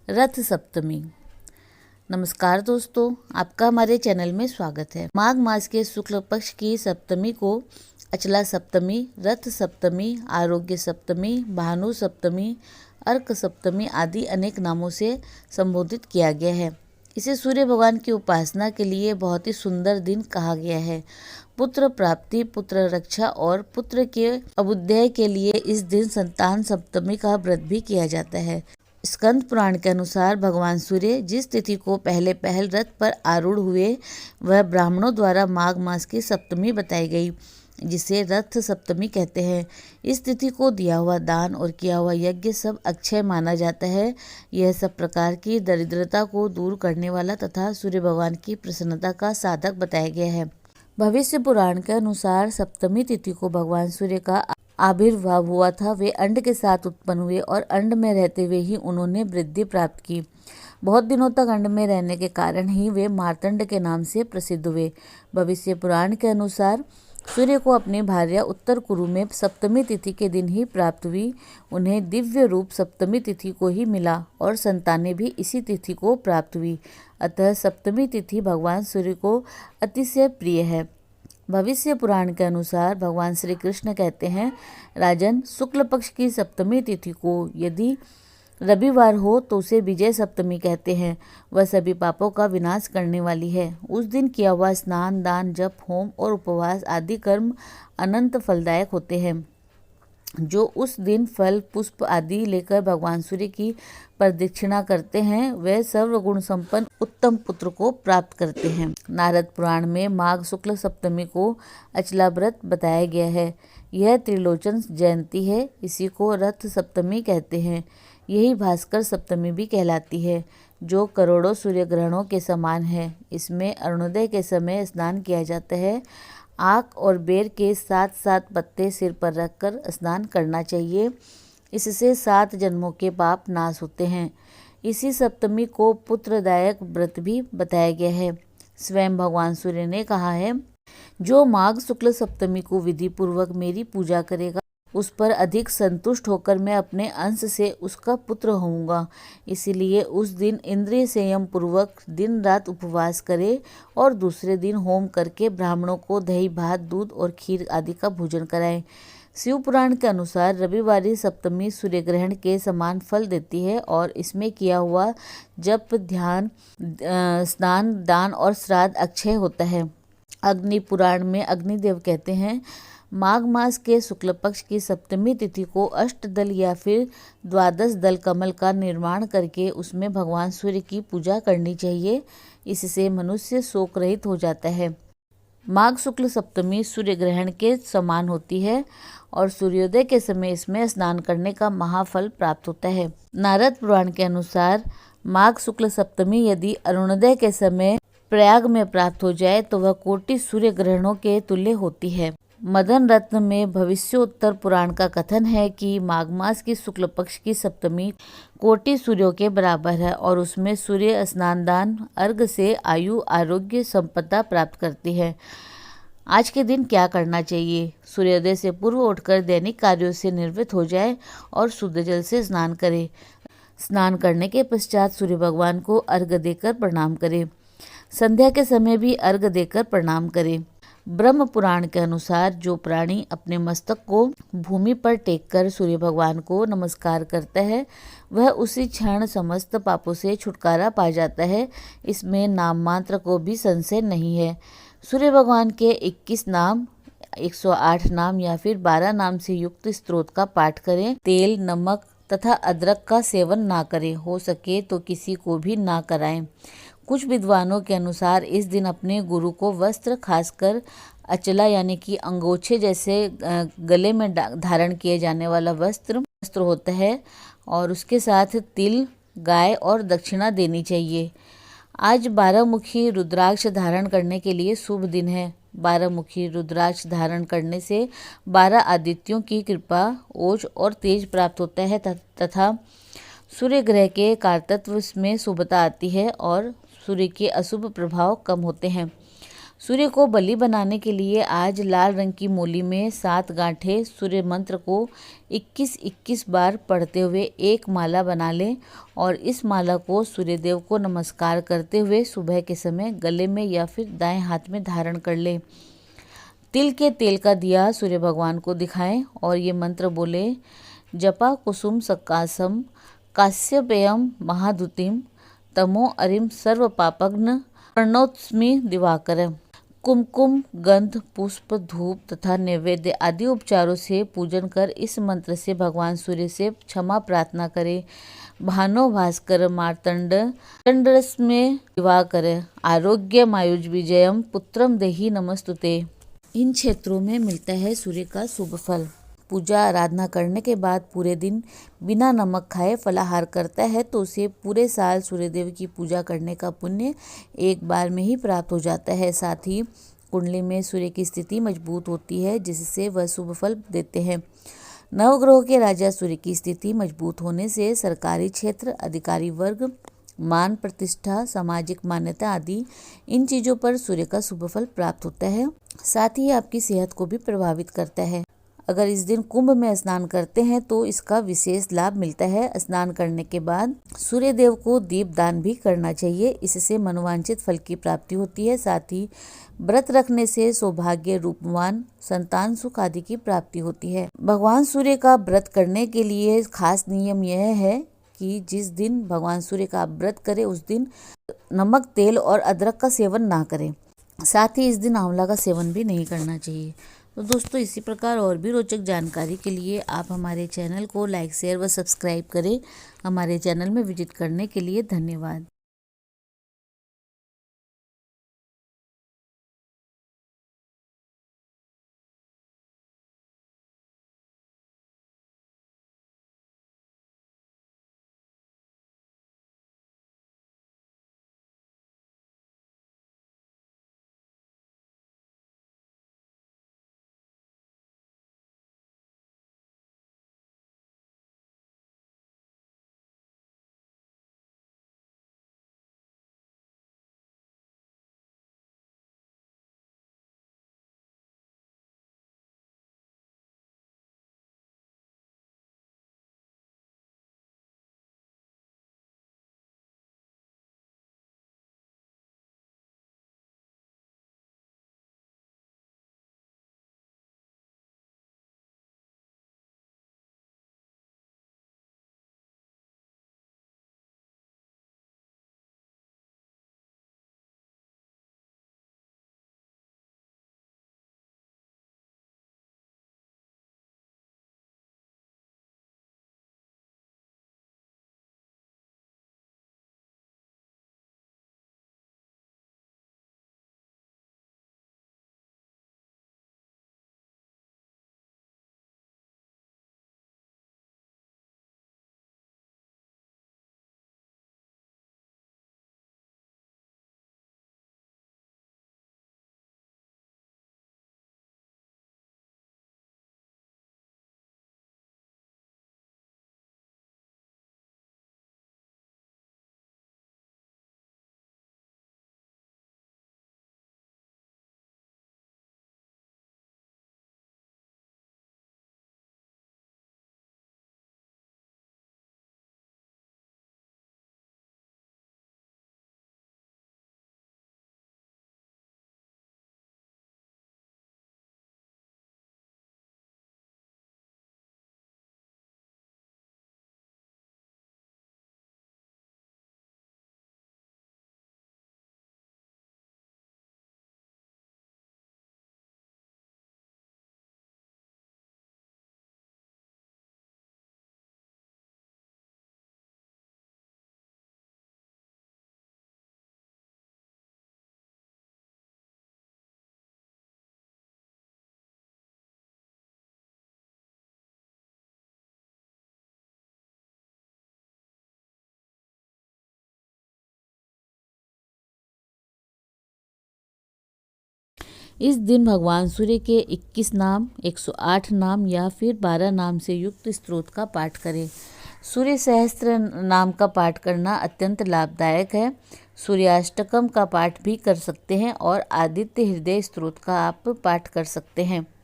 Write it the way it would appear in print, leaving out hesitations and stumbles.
रथ सप्तमी। नमस्कार दोस्तों, आपका हमारे चैनल में स्वागत है। माघ मास के शुक्ल पक्ष की सप्तमी को अचला सप्तमी, रथ सप्तमी, आरोग्य सप्तमी, भानु सप्तमी, अर्क सप्तमी आदि अनेक नामों से संबोधित किया गया है। इसे सूर्य भगवान की उपासना के लिए बहुत ही सुंदर दिन कहा गया है। पुत्र प्राप्ति, पुत्र रक्षा और पुत्र के अभ्युदय के लिए इस दिन संतान सप्तमी का व्रत भी किया जाता है। स्कंद पुराण के अनुसार भगवान सूर्य जिस तिथि को पहले पहल रथ पर आरूढ़ हुए वह ब्राह्मणों द्वारा माघ मास की सप्तमी बताई गई, जिसे रथ सप्तमी कहते हैं। इस तिथि को दिया हुआ दान और किया हुआ यज्ञ सब अक्षय माना जाता है। यह सब प्रकार की दरिद्रता को दूर करने वाला तथा सूर्य भगवान की प्रसन्नता का साधक बताया गया है। भविष्य पुराण के अनुसार सप्तमी तिथि को भगवान सूर्य का आविर्भाव हुआ था। वे अंड के साथ उत्पन्न हुए और अंड में रहते हुए ही उन्होंने वृद्धि प्राप्त की। बहुत दिनों तक अंड में रहने के कारण ही वे मार्तंड के नाम से प्रसिद्ध हुए। भविष्य पुराण के अनुसार सूर्य को अपनी भार्या उत्तर कुरु में सप्तमी तिथि के दिन ही प्राप्त हुई। उन्हें दिव्य रूप सप्तमी तिथि को ही मिला और संतानें भी इसी तिथि को प्राप्त हुई। अतः सप्तमी तिथि भगवान सूर्य को अतिशय प्रिय है। भविष्य पुराण के अनुसार भगवान श्री कृष्ण कहते हैं, राजन, शुक्ल पक्ष की सप्तमी तिथि को यदि रविवार हो तो उसे विजय सप्तमी कहते हैं। वह सभी पापों का विनाश करने वाली है। उस दिन किया हुआ स्नान, दान, जप, होम और उपवास आदि कर्म अनंत फलदायक होते हैं। जो उस दिन फल, पुष्प आदि लेकर भगवान सूर्य की प्रदक्षिणा करते हैं वे सर्वगुण संपन्न उत्तम पुत्र को प्राप्त करते हैं। नारद पुराण में माघ शुक्ल सप्तमी को अचला व्रत बताया गया है। यह त्रिलोचन जयंती है। इसी को रथ सप्तमी कहते हैं। यही भास्कर सप्तमी भी कहलाती है, जो करोड़ों सूर्य ग्रहणों के समान है। इसमें अरुणोदय के समय स्नान किया जाता है। आक और बेर के 7 पत्ते सिर पर रखकर स्नान करना चाहिए। इससे 7 जन्मों के पाप नाश होते हैं। इसी सप्तमी को पुत्रदायक व्रत भी बताया गया है। स्वयं भगवान सूर्य ने कहा है, जो माघ शुक्ल सप्तमी को विधि पूर्वक मेरी पूजा करेगा उस पर अधिक संतुष्ट होकर मैं अपने अंश से उसका पुत्र होऊंगा। इसीलिए उस दिन इंद्रिय संयम पूर्वक दिन रात उपवास करे और दूसरे दिन होम करके ब्राह्मणों को दही भात, दूध और खीर आदि का भोजन कराएं। शिव पुराण के अनुसार रविवारी सप्तमी सूर्य ग्रहण के समान फल देती है और इसमें किया हुआ जप, ध्यान, स्नान, दान और श्राद्ध अक्षय होता है। अग्नि पुराण में अग्निदेव कहते हैं, माघ मास के शुक्ल पक्ष की सप्तमी तिथि को अष्टदल या फिर 12 दल कमल का निर्माण करके उसमें भगवान सूर्य की पूजा करनी चाहिए। इससे मनुष्य शोक रहित हो जाता है। माघ शुक्ल सप्तमी सूर्य ग्रहण के समान होती है और सूर्योदय के समय इसमें स्नान करने का महाफल प्राप्त होता है। नारद पुराण के अनुसार माघ शुक्ल सप्तमी यदि अरुणोदय के समय प्रयाग में प्राप्त हो जाए तो वह कोटि सूर्य ग्रहणों के तुल्य होती है। मदन रत्न में भविष्योत्तर पुराण का कथन है कि माघ मास की शुक्ल पक्ष की सप्तमी कोटि सूर्यों के बराबर है और उसमें सूर्य स्नान, दान, अर्घ से आयु, आरोग्य, संपदा प्राप्त करती है। आज के दिन क्या करना चाहिए? सूर्योदय से पूर्व उठकर दैनिक कार्यों से निवृत्त हो जाए और शुद्ध जल से स्नान करें। स्नान करने के पश्चात सूर्य भगवान को अर्घ देकर प्रणाम करें। संध्या के समय भी अर्घ देकर प्रणाम करें। ब्रह्म पुराण के अनुसार जो प्राणी अपने मस्तक को भूमि पर टेककर सूर्य भगवान को नमस्कार करता है वह उसी क्षण समस्त पापों से छुटकारा पा जाता है। इसमें नाम मात्र को भी संशय नहीं है। सूर्य भगवान के 21 नाम, 108 नाम या फिर 12 नाम से युक्त स्तोत्र का पाठ करें। तेल, नमक तथा अदरक का सेवन ना करें। हो सके तो किसी को भी ना कराएं। कुछ विद्वानों के अनुसार इस दिन अपने गुरु को वस्त्र, खासकर अचला यानी कि अंगोछे जैसे गले में धारण किए जाने वाला वस्त्र होता है और उसके साथ तिल, गाय और दक्षिणा देनी चाहिए। आज 12 मुखी रुद्राक्ष धारण करने के लिए शुभ दिन है। 12 मुखी रुद्राक्ष धारण करने से 12 आदित्यों की कृपा, ओज और तेज प्राप्त होता है तथा सूर्य ग्रह के कारतत्व में शुभता आती है और सूर्य के अशुभ प्रभाव कम होते हैं। सूर्य को बलि बनाने के लिए आज लाल रंग की मोली में 7 गांठें सूर्य मंत्र को 21-21 बार पढ़ते हुए एक माला बना लें और इस माला को सूर्यदेव को नमस्कार करते हुए सुबह के समय गले में या फिर दाएं हाथ में धारण कर लें। तिल के तेल का दिया सूर्य भगवान को दिखाएं और ये मंत्र बोले, जपा कुसुम सकाशम काश्यपेयम महादुतिम तमो अरिम सर्व पापग्न प्रणोत्स्मि दिवाकर। कुमकुम गंध पुष्प धूप तथा नैवेद्य आदि उपचारों से पूजन कर इस मंत्र से भगवान सूर्य से क्षमा प्रार्थना करें। भानो भास्कर मार्तंड चंद्रस्मे दिवाकर आरोग्य मायुज विजयम पुत्रम देहि नमस्तुते। इन क्षेत्रों में मिलता है सूर्य का शुभ फल। पूजा आराधना करने के बाद पूरे दिन बिना नमक खाए फलाहार करता है तो उसे पूरे साल सूर्यदेव की पूजा करने का पुण्य एक बार में ही प्राप्त हो जाता है। साथ ही कुंडली में सूर्य की स्थिति मजबूत होती है जिससे वह शुभ फल देते हैं। नवग्रहों के राजा सूर्य की स्थिति मजबूत होने से सरकारी क्षेत्र, अधिकारी वर्ग, मान प्रतिष्ठा, सामाजिक मान्यता आदि इन चीज़ों पर सूर्य का शुभ फल प्राप्त होता है। साथ ही आपकी सेहत को भी प्रभावित करता है। अगर इस दिन कुंभ में स्नान करते हैं तो इसका विशेष लाभ मिलता है। स्नान करने के बाद सूर्य देव को दीप दान भी करना चाहिए, इससे मनोवांछित फल की प्राप्ति होती है। साथ ही व्रत रखने से सौभाग्य, रूपवान, संतान सुख आदि की प्राप्ति होती है। भगवान सूर्य का व्रत करने के लिए खास नियम यह है कि जिस दिन भगवान सूर्य का व्रत करें उस दिन नमक, तेल और अदरक का सेवन ना करें। साथ ही इस दिन आंवला का सेवन भी नहीं करना चाहिए। तो दोस्तों, इसी प्रकार और भी रोचक जानकारी के लिए आप हमारे चैनल को लाइक, शेयर व सब्सक्राइब करें। हमारे चैनल में विजिट करने के लिए धन्यवाद। इस दिन भगवान सूर्य के 21 नाम, 108 नाम या फिर 12 नाम से युक्त स्तोत्र का पाठ करें। सूर्य सहस्त्र नाम का पाठ करना अत्यंत लाभदायक है। सूर्याष्टकम का पाठ भी कर सकते हैं और आदित्य हृदय स्तोत्र का आप पाठ कर सकते हैं।